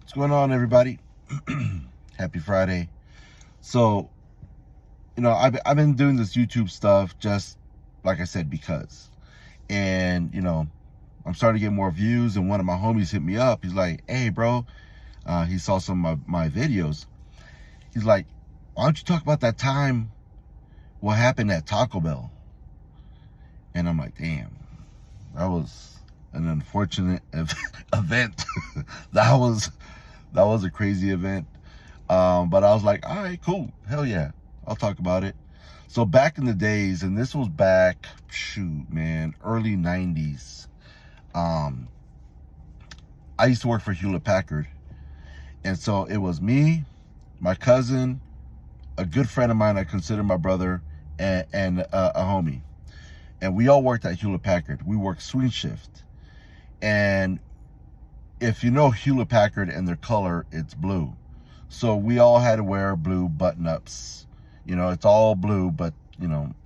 What's going on, everybody? Happy Friday. So, I've been doing this YouTube stuff just like I said because, and I'm starting to get more views. And one of my homies hit me up. He's like, "Hey, bro," he saw some of my videos. He's like, "Why don't you talk about that time? What happened at Taco Bell?" And I'm like, "Damn, that was an unfortunate event. that was that was a crazy event." But I was like, all right, cool. Hell yeah. I'll talk about it. So back in the days, and this was back, early 90s. Um, I used to work for Hewlett Packard. And so it was me, my cousin, a good friend of mine I consider my brother, and a homie. And we all worked at Hewlett Packard. We worked swing shift. And if you know Hewlett Packard and their color, it's blue. So we all had to wear blue button-ups. It's all blue, but,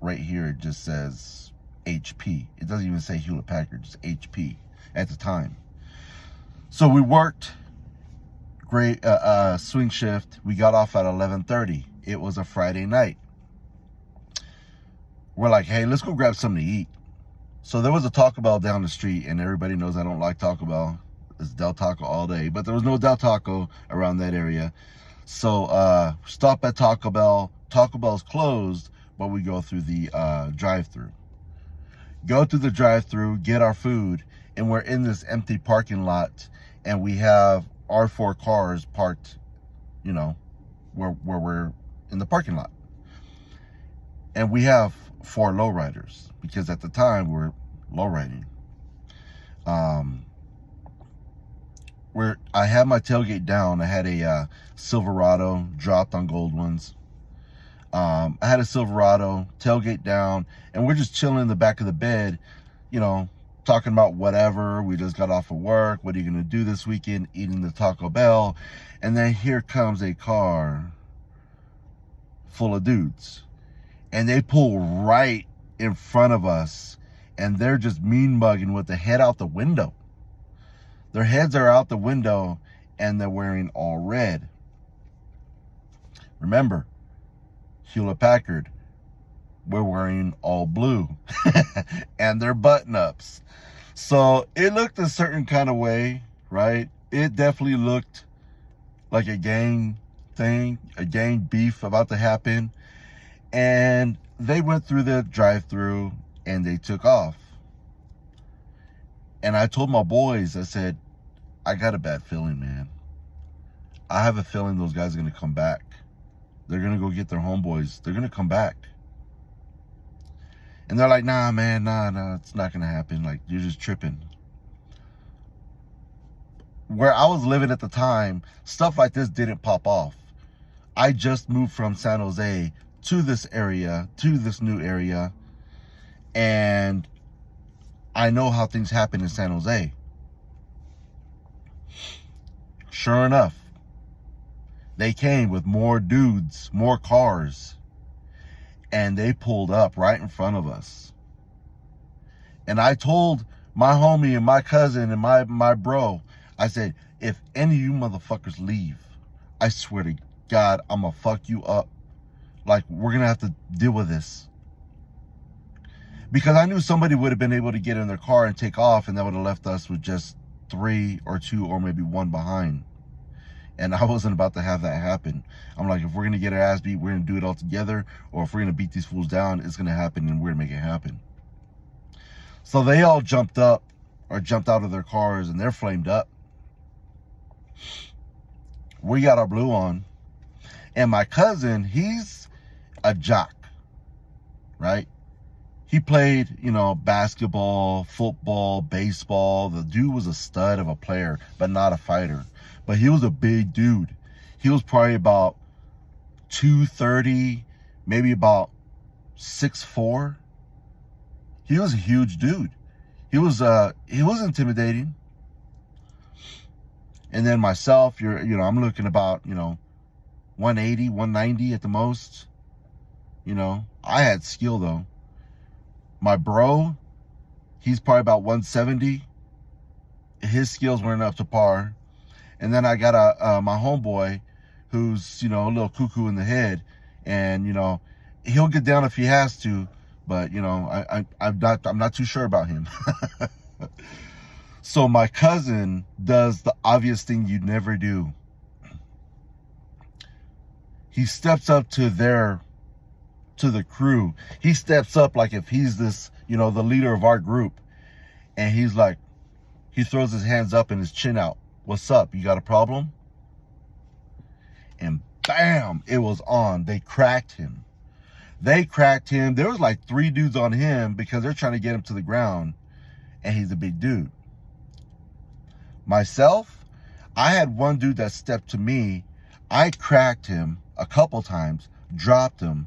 right here it just says HP. It doesn't even say Hewlett Packard, just HP at the time. So we worked great swing shift. We got off at 11:30. It was a Friday night. We're like, hey, let's go grab something to eat. So there was a Taco Bell down the street, and everybody knows I don't like Taco Bell. It's Del Taco all day, but there was no Del Taco around that area. So stop at Taco Bell. Taco Bell's closed, but we go through the drive-through. Go through the drive-through, get our food, and we're in this empty parking lot, and we have our 4 cars parked, where we're in the parking lot. And we have 4 lowriders, because at the time we're lowriding. Where I had my tailgate down. I had a Silverado, dropped on gold ones. I had a Silverado, tailgate down, and we're just chilling in the back of the bed, talking about whatever. We just got off of work. What are you going to do this weekend? Eating the Taco Bell. And then here comes a car full of dudes. And they pull right in front of us, and they're just mean mugging with the head out the window. Their heads are out the window, and they're wearing all red. Remember, Hewlett Packard, we're wearing all blue. And they're button-ups. So it looked a certain kind of way, right? It definitely looked like a gang thing, a gang beef about to happen. And they went through the drive-through, and they took off. And I told my boys, I said, I got a bad feeling, man. I have a feeling those guys are going to come back. They're going to go get their homeboys. They're going to come back. And they're like, nah, man, nah, it's not going to happen. Like, you're just tripping. Where I was living at the time, stuff like this didn't pop off. I just moved from San Jose to this area, to this new area. And I know how things happen in San Jose. Sure enough, they came with more dudes, more cars, and they pulled up right in front of us. And I told my homie and my cousin and my bro, I said, if any of you motherfuckers leave, I swear to God, I'm gonna fuck you up. Like, we're gonna have to deal with this. Because I knew somebody would have been able to get in their car and take off, and that would have left us with just 3 or 2 or maybe 1 behind. And I wasn't about to have that happen. I'm like, if we're going to get our ass beat, we're going to do it all together. Or if we're going to beat these fools down, it's going to happen, and we're going to make it happen. So they all jumped up, or jumped out of their cars, and they're flamed up. We got our blue on. And my cousin, he's a jock, right? He played, basketball, football, baseball. The dude was a stud of a player, but not a fighter. But he was a big dude. He was probably about 230, maybe about 6'4". He was a huge dude. He was intimidating. And then myself, I'm looking about, 180, 190 at the most. I had skill though. My bro, he's probably about 170. His skills weren't up to par. And then I got my homeboy who's, you know, a little cuckoo in the head, and, you know, he'll get down if he has to, but, you know, I'm not too sure about him. So my cousin does the obvious thing you'd never do. He steps up to the crew. He steps up like if he's this, you know, the leader of our group. And he's like, he throws his hands up and his chin out. What's up? You got a problem? And bam, it was on. They cracked him. There was like 3 dudes on him because they're trying to get him to the ground. And he's a big dude. Myself, I had one dude that stepped to me. I cracked him a couple times, dropped him,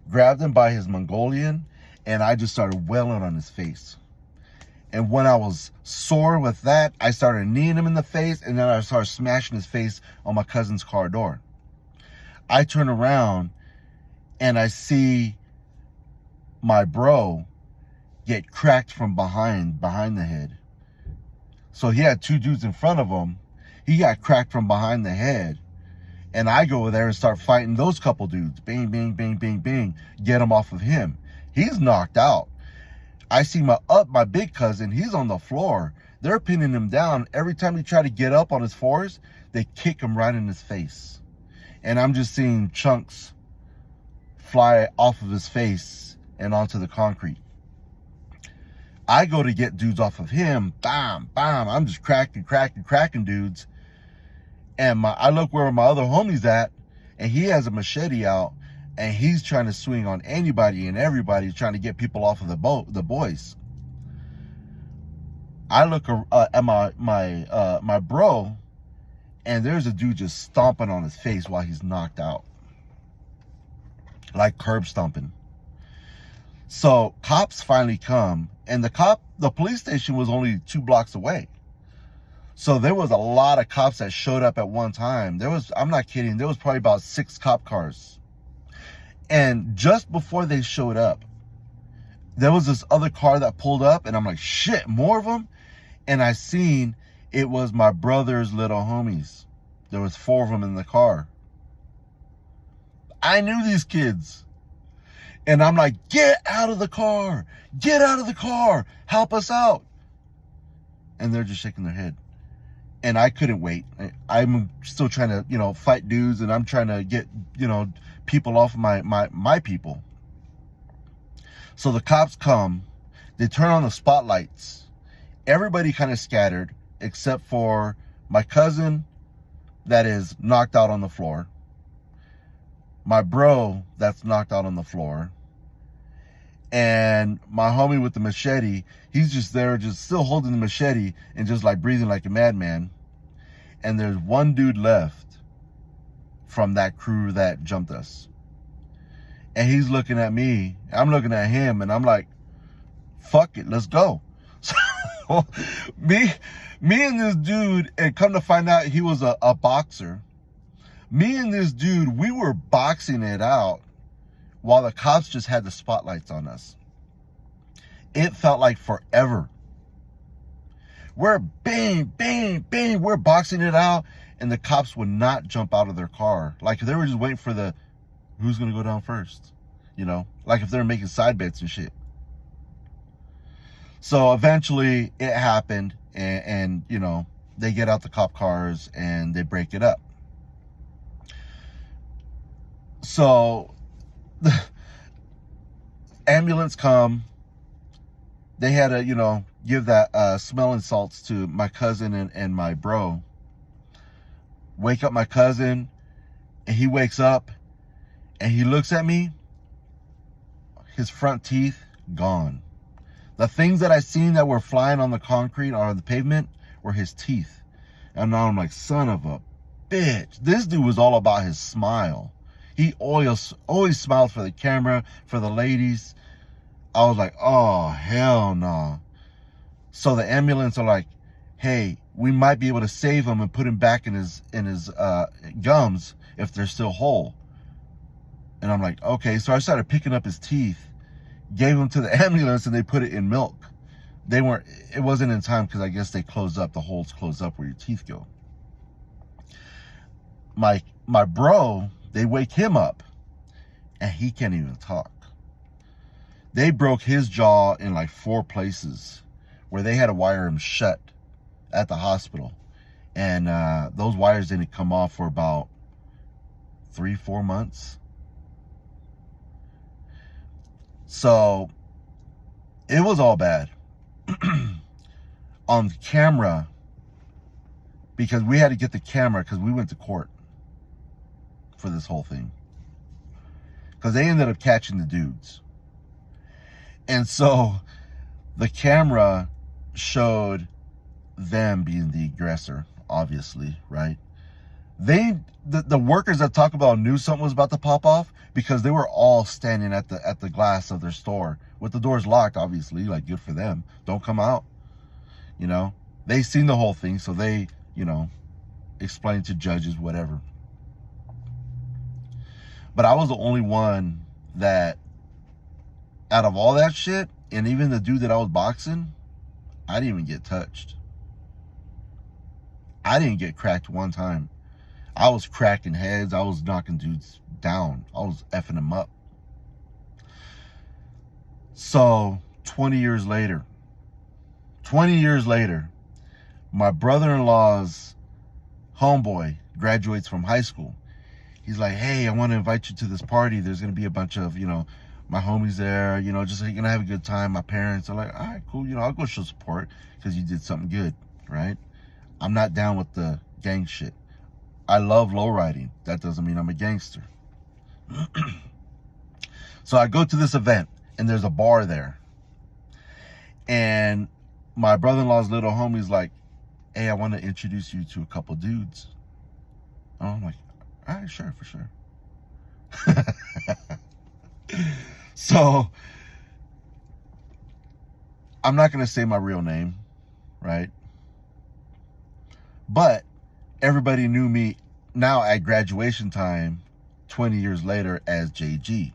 grabbed him by his Mongolian, and I just started wailing on his face. And when I was sore with that, I started kneeing him in the face, and then I started smashing his face on my cousin's car door. I turn around, and I see my bro get cracked from behind the head. So he had 2 dudes in front of him. He got cracked from behind the head. And I go over there and start fighting those couple dudes. Bang, bang, bang, bang, bang. Get him off of him. He's knocked out. I see my big cousin. He's on the floor. They're pinning him down. Every time he try to get up on his fours, they kick him right in his face. And I'm just seeing chunks fly off of his face and onto the concrete. I go to get dudes off of him. Bam, bam. I'm just cracking dudes. And I look where my other homie's at, and he has a machete out, and he's trying to swing on anybody and everybody, trying to get people off of the boys. I look at my bro, and there's a dude just stomping on his face while he's knocked out, like curb stomping. So cops finally come, and the police station was only 2 blocks away. So there was a lot of cops that showed up at one time. I'm not kidding, there was probably about 6 cop cars. And just before they showed up, there was this other car that pulled up, and I'm like, shit, more of them? And I seen it was my brother's little homies. There was 4 of them in the car. I knew these kids. And I'm like, get out of the car. Get out of the car. Help us out. And they're just shaking their head. And I couldn't wait. I'm still trying to, you know, fight dudes, and I'm trying to get, you know, people off of my people. So the cops come. They turn on the spotlights. Everybody kind of scattered except for my cousin that is knocked out on the floor. My bro that's knocked out on the floor. And my homie with the machete, he's just there, just still holding the machete and just like breathing like a madman. And there's one dude left from that crew that jumped us. And he's looking at me, I'm looking at him, and I'm like, fuck it, let's go. So me and this dude, and come to find out he was a boxer. Me and this dude, we were boxing it out while the cops just had the spotlights on us. It felt like forever. We're bang, bang, bang. We're boxing it out, and the cops would not jump out of their car. Like they were just waiting for who's going to go down first. You know, like if they're making side bets and shit. So eventually it happened, and you know, they get out the cop cars and they break it up. So the ambulance come. They had to, you know, give that smelling salts to my cousin and my bro. Wake up my cousin, and he wakes up and he looks at me. His front teeth gone. The things that I seen that were flying on the concrete or the pavement were his teeth. And now I'm like, son of a bitch. This dude was all about his smile. He always smiled for the camera, for the ladies. I was like, oh, hell no. So the ambulance are like, hey, we might be able to save him and put him back in his gums if they're still whole. And I'm like, okay. So I started picking up his teeth, gave him to the ambulance, and they put it in milk. It wasn't in time because I guess they closed up, the holes closed up where your teeth go. my bro, they wake him up, and he can't even talk. They broke his jaw in like 4 places, where they had to wire him shut at the hospital, and those wires didn't come off for about 3-4 months. So it was all bad. On camera, because we had to get the camera, because we went to court for this whole thing, because they ended up catching the dudes. And so the camera showed them being the aggressor, obviously, right? The workers that talk about knew something was about to pop off, because they were all standing at the glass of their store with the doors locked, obviously, like, good for them. Don't come out. You know, they seen the whole thing, so they, you know, explained to judges, whatever. But I was the only one that, out of all that shit, and even the dude that I was boxing, I didn't even get touched. I didn't get cracked one time. I was cracking heads. I was knocking dudes down. I was effing them up. So 20 years later, my brother-in-law's homeboy graduates from high school. He's like, hey, I want to invite you to this party. There's going to be a bunch of, you know, my homies there, you know, just you're going to have a good time. My parents are like, all right, cool. You know, I'll go show support because you did something good, right? I'm not down with the gang shit. I love lowriding. That doesn't mean I'm a gangster. So I go to this event, and there's a bar there. And my brother-in-law's little homie's like, hey, I want to introduce you to a couple dudes. And I'm like, all right, sure, for sure. So I'm not going to say my real name, right? But everybody knew me now at graduation time, 20 years later, as JG.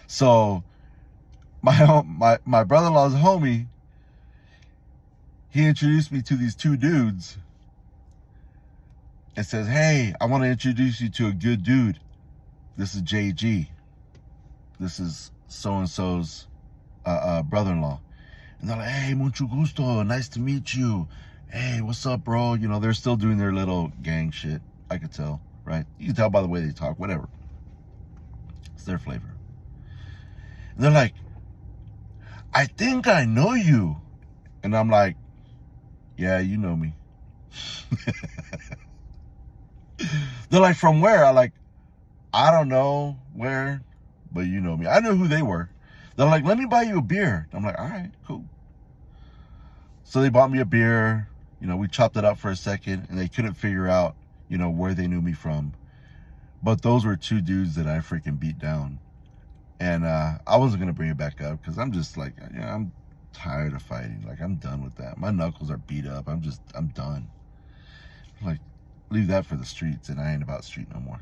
So my brother-in-law's homie, he introduced me to these 2 dudes and says, hey, I want to introduce you to a good dude. This is JG. This is so-and-so's brother-in-law. And they're like, hey, mucho gusto. Nice to meet you. Hey, what's up, bro? You know, they're still doing their little gang shit. I could tell, right? You can tell by the way they talk, whatever. It's their flavor. And they're like, I think I know you. And I'm like, yeah, you know me. They're like, from where? I'm like, I don't know where, but you know me. I knew who they were. They're like, let me buy you a beer. I'm like, all right, cool. So they bought me a beer. You know, we chopped it up for a second, and they couldn't figure out, you know, where they knew me from. But those were 2 dudes that I freaking beat down. And I wasn't going to bring it back up because I'm just like, yeah, I'm tired of fighting. Like, I'm done with that. My knuckles are beat up. I'm done. Like, leave that for the streets, and I ain't about street no more.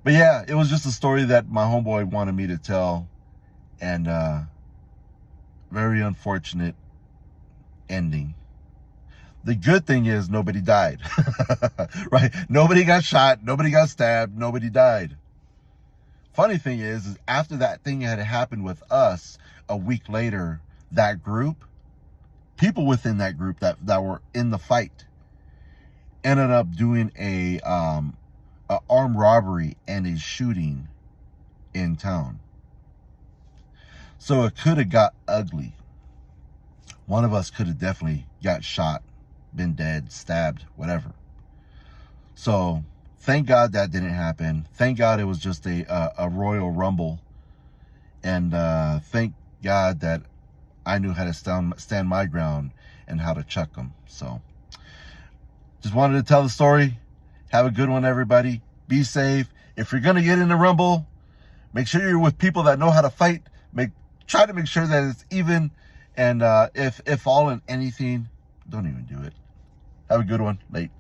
But yeah, it was just a story that my homeboy wanted me to tell. And very unfortunate ending. The good thing is nobody died. Right? Nobody got shot. Nobody got stabbed. Nobody died. Funny thing is after that thing had happened with us, a week later, that group, people within that group that were in the fight, ended up doing a armed robbery and a shooting in town. So it could have got ugly. One of us could have definitely got shot, been dead, stabbed, whatever. So thank God that didn't happen. Thank God it was just a Royal Rumble. And thank God that I knew how to stand my ground and how to chuck them. So just wanted to tell the story. Have a good one, everybody. Be safe. If you're going to get in a rumble, make sure you're with people that know how to fight. Try to make sure that it's even. And if all in anything, don't even do it. Have a good one. Late.